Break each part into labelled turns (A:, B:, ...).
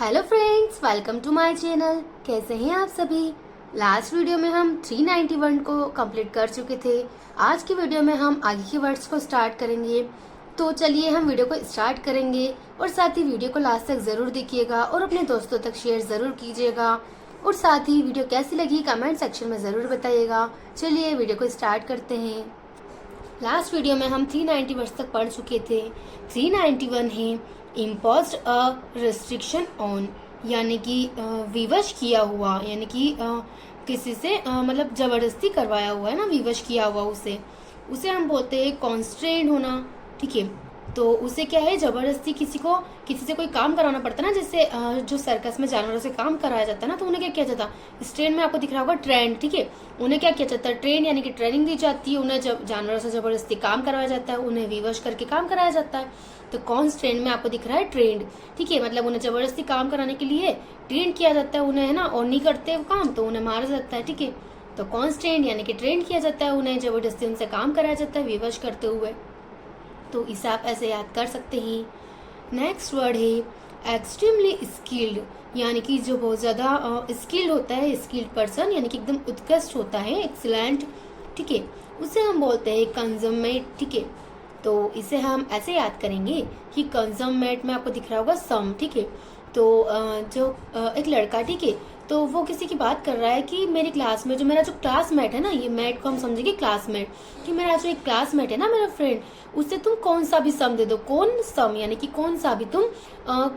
A: Hello friends, welcome to my channel. कैसे हैं आप सभी। लास्ट वीडियो में हम 391 को कंप्लीट कर चुके थे। आज की वीडियो में हम आगे के वर्ड्स को स्टार्ट करेंगे। तो चलिए हम वीडियो को स्टार्ट करेंगे और साथ ही वीडियो को लास्ट तक ज़रूर देखिएगा और अपने दोस्तों तक शेयर ज़रूर कीजिएगा। और साथ ही वीडियो कैसी लगी कमेंट सेक्शन में ज़रूर बताइएगा। चलिए वीडियो को स्टार्ट करते हैं। लास्ट वीडियो में हम 390 वर्ड्स तक पढ़ चुके थे। 391 है इम्पोज्ड अ रिस्ट्रिक्शन ऑन, यानी कि विवश किया हुआ, यानी कि किसी से मतलब जबरदस्ती करवाया हुआ है ना, विवश किया हुआ उसे हम बोलते हैं कॉन्स्ट्रेंड होना। ठीक है, तो उसे क्या है, जबरदस्ती किसी से कोई काम कराना पड़ता है ना, जैसे जो सर्कस में जानवरों से काम कराया जाता है ना, तो उन्हें क्या किया जाता है, इस ट्रेन में आपको दिख रहा होगा ट्रेंड। ठीक है, उन्हें क्या किया जाता है, ट्रेन यानी कि ट्रेनिंग दी जाती है, उन्हें जब जानवरों से जबरदस्ती काम करवाया जाता है, उन्हें विवश करके काम कराया जाता है। तो कॉन्स्ट्रेंड में आपको दिख रहा है ट्रेंड। ठीक है, मतलब उन्हें जबरदस्ती काम कराने के लिए ट्रेन किया जाता है उन्हें, है ना, और नहीं करते वो काम तो उन्हें मारा जाता है। ठीक है, तो कॉन्स्ट्रेंड यानी कि ट्रेन किया जाता है, उन्हें जबरदस्ती उनसे काम कराया जाता है विवश करते हुए। तो इसे आप ऐसे याद कर सकते हैं। नेक्स्ट वर्ड है एक्सट्रीमली स्किल्ड, यानी कि जो बहुत ज़्यादा स्किल्ड होता है, स्किल्ड पर्सन यानी कि एकदम उत्कृष्ट होता है, एक्सीलेंट। ठीक है, उसे हम बोलते हैं कंजम्मेट। ठीक है, तो इसे हम ऐसे याद करेंगे कि कंजम्मेट में आपको दिख रहा होगा सम। ठीक है, तो जो एक लड़का, ठीक है, तो वो किसी की बात कर रहा है कि मेरी क्लास में जो मेरा जो क्लासमेट है ना, ये मैट को हम समझेंगे क्लासमेट, कि मेरा जो एक क्लासमेट है ना, मेरा फ्रेंड, उससे तुम कौन सा भी सम दे दो। कौन सम यानी कि कौन सा भी तुम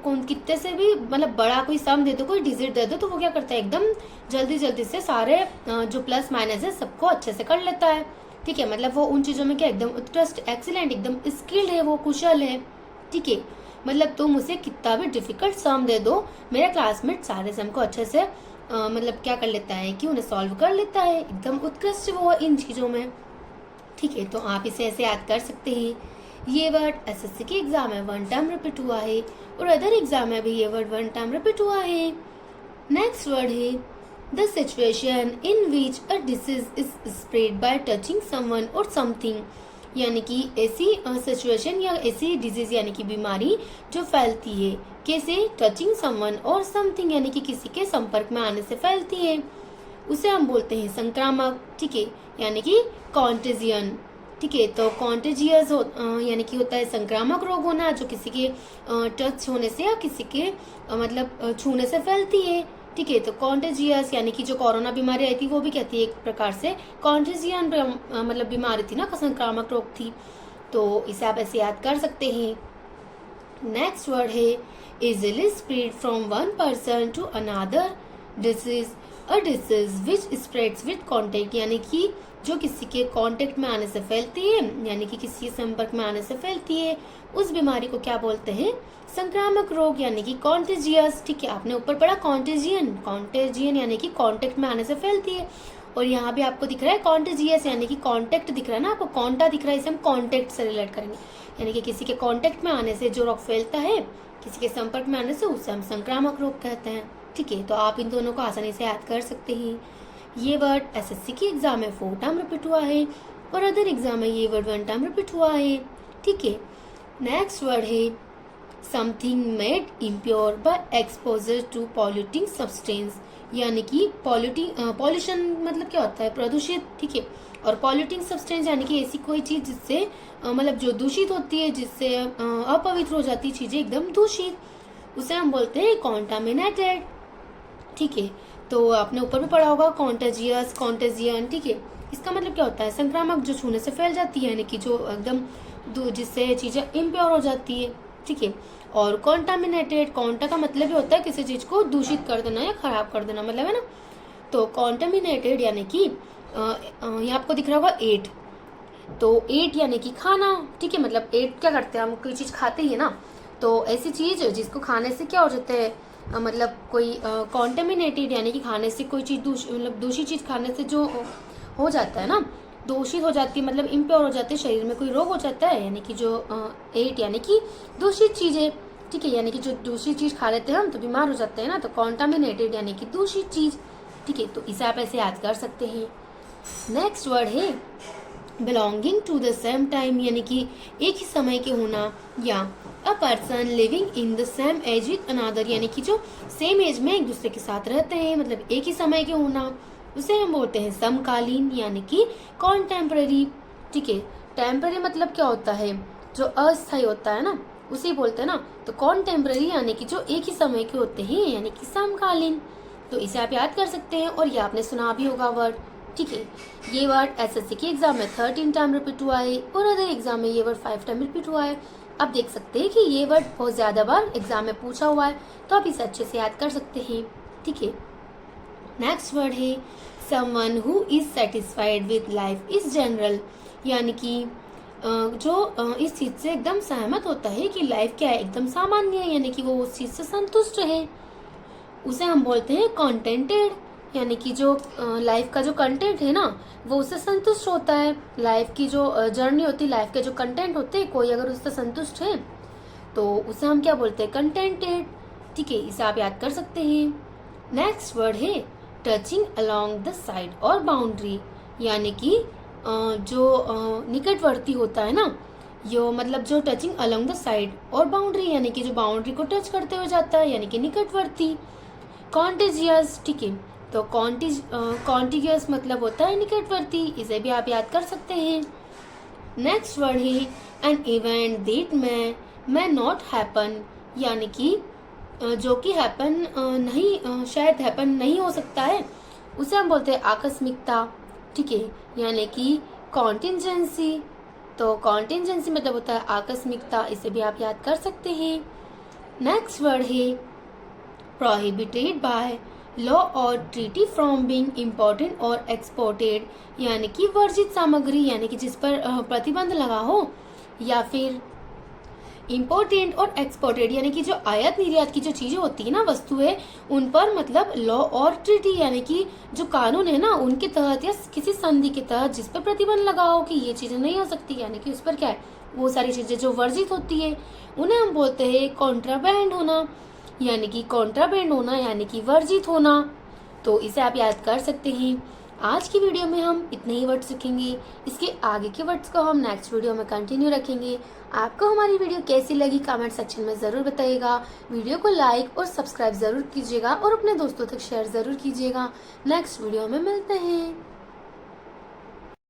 A: कौन कितने से भी मतलब बड़ा कोई सम दे दो, कोई डिजिट दे दो, तो वो क्या करता है, एकदम जल्दी जल्दी से सारे जो प्लस माइनस है सबको अच्छे से कर लेता है। ठीक है, मतलब वो उन चीज़ों में क्या एकदम उत्कृष्ट, एक्सीलेंट, एकदम स्किल्ड है, वो कुशल है। ठीक है, मतलब तुम उसे कितना भी डिफिकल्ट सम दे दो, मेरा क्लासमेट सारे सम को अच्छे से मतलब क्या कर लेता है कि उन्हें सॉल्व कर लेता है, एकदम उत्कृष्ट वो इन चीज़ों में। ठीक है, तो आप इसे ऐसे याद कर सकते हैं। ये वर्ड एसएससी के एग्जाम में 1 टाइम रिपीट हुआ है और अदर एग्जाम में भी ये वर्ड 1 टाइम रिपीट हुआ है। नेक्स्ट वर्ड है the situation in which a disease is spread by touching someone और समथिंग, यानी कि ऐसी सिचुएशन या ऐसी डिजीज यानी कि बीमारी जो फैलती है कैसे, टचिंग समवन और समथिंग यानी कि किसी के संपर्क में आने से फैलती है, उसे हम बोलते हैं संक्रामक। ठीक है, यानी कि कॉन्टेजियन। ठीक है, तो कॉन्टेजियस यानी कि होता है संक्रामक रोग होना, जो किसी के टच होने से या किसी के मतलब छूने से फैलती है। ठीक है, तो कॉन्टेजियस यानी कि जो कोरोना बीमारी आई थी वो भी कहती है एक प्रकार से कॉन्टेजियन मतलब बीमारी थी ना, संक्रामक रोग थी। तो इसे आप ऐसे याद कर सकते हैं। नेक्स्ट वर्ड है easily spread from one person to another disease, a disease which spreads with contact, यानी कि जो किसी के कांटेक्ट में आने से फैलती है, यानी कि किसी के संपर्क में आने से फैलती है, उस बीमारी को क्या बोलते हैं, संक्रामक रोग यानी कि कॉन्टेजियस। ठीक है, आपने ऊपर पढ़ा कॉन्टेजियन, कॉन्टेजियन यानी कि कांटेक्ट में आने से फैलती है, और यहाँ भी आपको दिख रहा है कॉन्टेजियस यानी कि कांटेक्ट दिख रहा है ना, आपको कॉन्टा दिख रहा है, इसे हम कॉन्टेक्ट से रिलेट करेंगे, यानी कि किसी के कॉन्टेक्ट में आने से जो रोग फैलता है, किसी के संपर्क में आने से, उसे हम संक्रामक रोग कहते हैं। ठीक है, तो आप इन दोनों को आसानी से याद कर सकते हैं। ये वर्ड एसएससी की एग्जाम में 4 टाइम रिपीट हुआ है और अदर एग्जाम में ये वर्ड 1 टाइम रिपीट हुआ है। ठीक है, नेक्स्ट वर्ड है something made impure by exposure to polluting substance, यानी कि पॉल्यूशन मतलब क्या होता है, प्रदूषित। ठीक है, और पॉल्यूटिंग सब्सटेंस यानी कि ऐसी कोई चीज जिससे मतलब जो दूषित होती है, जिससे अपवित्र हो जाती है चीजें, एकदम दूषित, उसे हम बोलते हैं कॉन्टामिनेटेड। ठीक है, तो आपने ऊपर भी पढ़ा होगा कॉन्टेजियस, कॉन्टेजियन। ठीक है, इसका मतलब क्या होता है, संक्रामक, जो छूने से फैल जाती है, यानी कि जो एकदम जिससे चीजें इम्प्योर हो जाती है। ठीक है, और कॉन्टामिनेटेड, कॉन्टा का मतलब ही होता है किसी चीज को दूषित कर देना या खराब कर देना, मतलब है ना। तो कॉन्टामिनेटेड यानी कि यहाँ आपको दिख रहा होगा 8, तो 8 यानी कि खाना। ठीक है, मतलब 8 क्या करते हैं, हम कोई चीज खाते ही है ना, तो ऐसी चीज जिसको खाने से क्या हो जाता है, मतलब कोई कॉन्टेमिनेटेड यानी कि खाने से कोई चीज मतलब दूषित चीज खाने से जो हो जाता है ना, दूषित हो जाती है, मतलब इम्प्योर हो जाती है, शरीर में कोई रोग हो जाता है, यानी कि जो 8 यानी कि दूषित चीजें। ठीक है, यानी कि जो दूषित चीज खा लेते हैं हम तो बीमार हो जाते हैं ना, तो कॉन्टामिनेटेड यानी कि दूषित चीज। ठीक है, तो इसे आप ऐसे याद कर सकते हैं। नेक्स्ट वर्ड है belonging to the same time यानी कि एक ही समय के होना, या a person living in the same age with another यानी कि जो सेम एज में एक दूसरे के साथ रहते हैं, मतलब एक ही समय के होना, उसे हम बोलते हैं समकालीन यानी कि कॉन्टेम्पररी। ठीक है, टेम्पररी मतलब क्या होता है, जो अस्थायी होता है ना, उसे बोलते हैं ना। तो कॉन्टेम्पररी यानी कि जो एक ही समय के होते हैं यानी कि समकालीन। तो इसे आप याद कर सकते हैं, और ये आपने सुना भी होगा वर्ड। ठीक है, ये वर्ड एसएससी के एग्जाम में 13 टाइम रिपीट हुआ है, और अदर एग्जाम में ये वर्ड 5 टाइम रिपीट हुआ है। आप देख सकते हैं कि ये वर्ड बहुत ज्यादा बार एग्जाम में पूछा हुआ है, तो आप इसे अच्छे से याद कर सकते हैं। ठीक है, नेक्स्ट वर्ड है someone who is satisfied with life is general यानी कि जो इस चीज से एकदम सहमत होता है कि लाइफ क्या है, एकदम सामान्य है, यानी कि वो उस चीज से संतुष्ट है, उसे हम बोलते हैं कॉन्टेंटेड। यानी कि जो लाइफ का जो कंटेंट है ना, वो उससे संतुष्ट होता है। लाइफ की जो जर्नी होती है, लाइफ के जो कंटेंट होते हैं, कोई अगर उससे संतुष्ट है तो उसे हम क्या बोलते हैं, कंटेंटेड। ठीक है, इसे आप याद कर सकते हैं। नेक्स्ट वर्ड है टचिंग अलोंग द साइड और बाउंड्री यानी कि जो निकटवर्ती होता है ना, यो मतलब जो टचिंग अलोंग द साइड और बाउंड्री यानी कि जो बाउंड्री को टच करते हुए जाता है यानी कि निकटवर्ती। कॉन्टेजियस, ठीक है, तो कॉन्टिगियस मतलब होता है निकटवर्ती, इसे भी आप याद कर सकते हैं। नेक्स्ट वर्ड है an event that may not happen यानी कि जो कि हैपन नहीं शायद हैपन नहीं हो सकता है, उसे हम बोलते हैं आकस्मिकता। ठीक है, यानी कि कॉन्टिजेंसी। तो कॉन्टिजेंसी मतलब होता है आकस्मिकता, इसे भी आप याद कर सकते हैं। नेक्स्ट वर्ड है प्रोहिबिटेड बाय लॉ और ट्रीटी फ्रॉम बीइंग इम्पोर्टेंट और एक्सपोर्टेड यानी कि वर्जित सामग्री यानी कि जिस पर प्रतिबंध लगा हो, या फिर इम्पोर्टेंट और एक्सपोर्टेड यानी कि जो आयात निर्यात की जो चीजें होती है ना, वस्तुएं, उन पर मतलब लॉ और ट्रीटी यानी कि जो कानून है ना, उनके तहत या किसी संधि के तहत जिस पर प्रतिबंध लगा हो कि ये चीजें नहीं हो सकती, यानी कि उस पर क्या है, वो सारी चीजें जो वर्जित होती है, उन्हें हम बोलते हैं कॉन्ट्राबैंड होना। यानी कि कॉन्ट्राबैंड होना यानी कि वर्जित होना। तो इसे आप याद कर सकते हैं। आज की वीडियो में हम इतने ही वर्ड सीखेंगे, इसके आगे के वर्ड्स को हम नेक्स्ट वीडियो में कंटिन्यू रखेंगे। आपको हमारी वीडियो कैसी लगी कमेंट सेक्शन में ज़रूर बताइएगा। वीडियो को लाइक और सब्सक्राइब ज़रूर कीजिएगा और अपने दोस्तों तक शेयर ज़रूर कीजिएगा। नेक्स्ट वीडियो में मिलते हैं।